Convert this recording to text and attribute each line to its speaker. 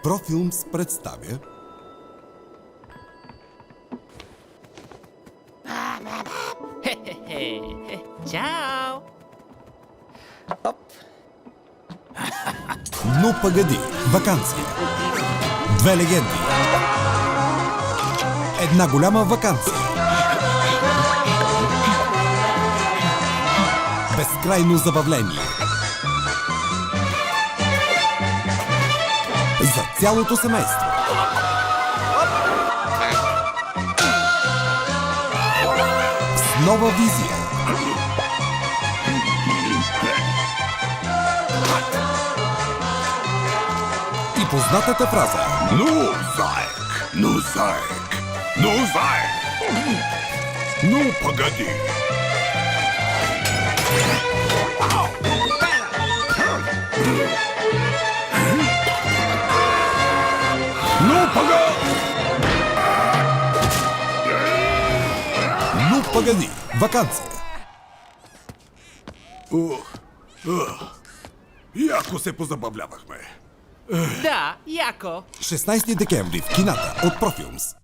Speaker 1: Профилмс представя
Speaker 2: Хе-хе-хе. Чао!
Speaker 1: "Ну погоди, вакансия". Две легенди. Една голяма вакансия. Безкрайно забавление. За цялото семейство. С нова визия. И познатата фраза:
Speaker 3: Ну, заек! Ну, заек! Ну, заек! Ну, погоди! Ну, погоди!
Speaker 1: "Ну погоди, вакансия".
Speaker 3: Яко се позабавлявахме.
Speaker 2: Да, яко!
Speaker 1: 16 декември в кината от Профилмс.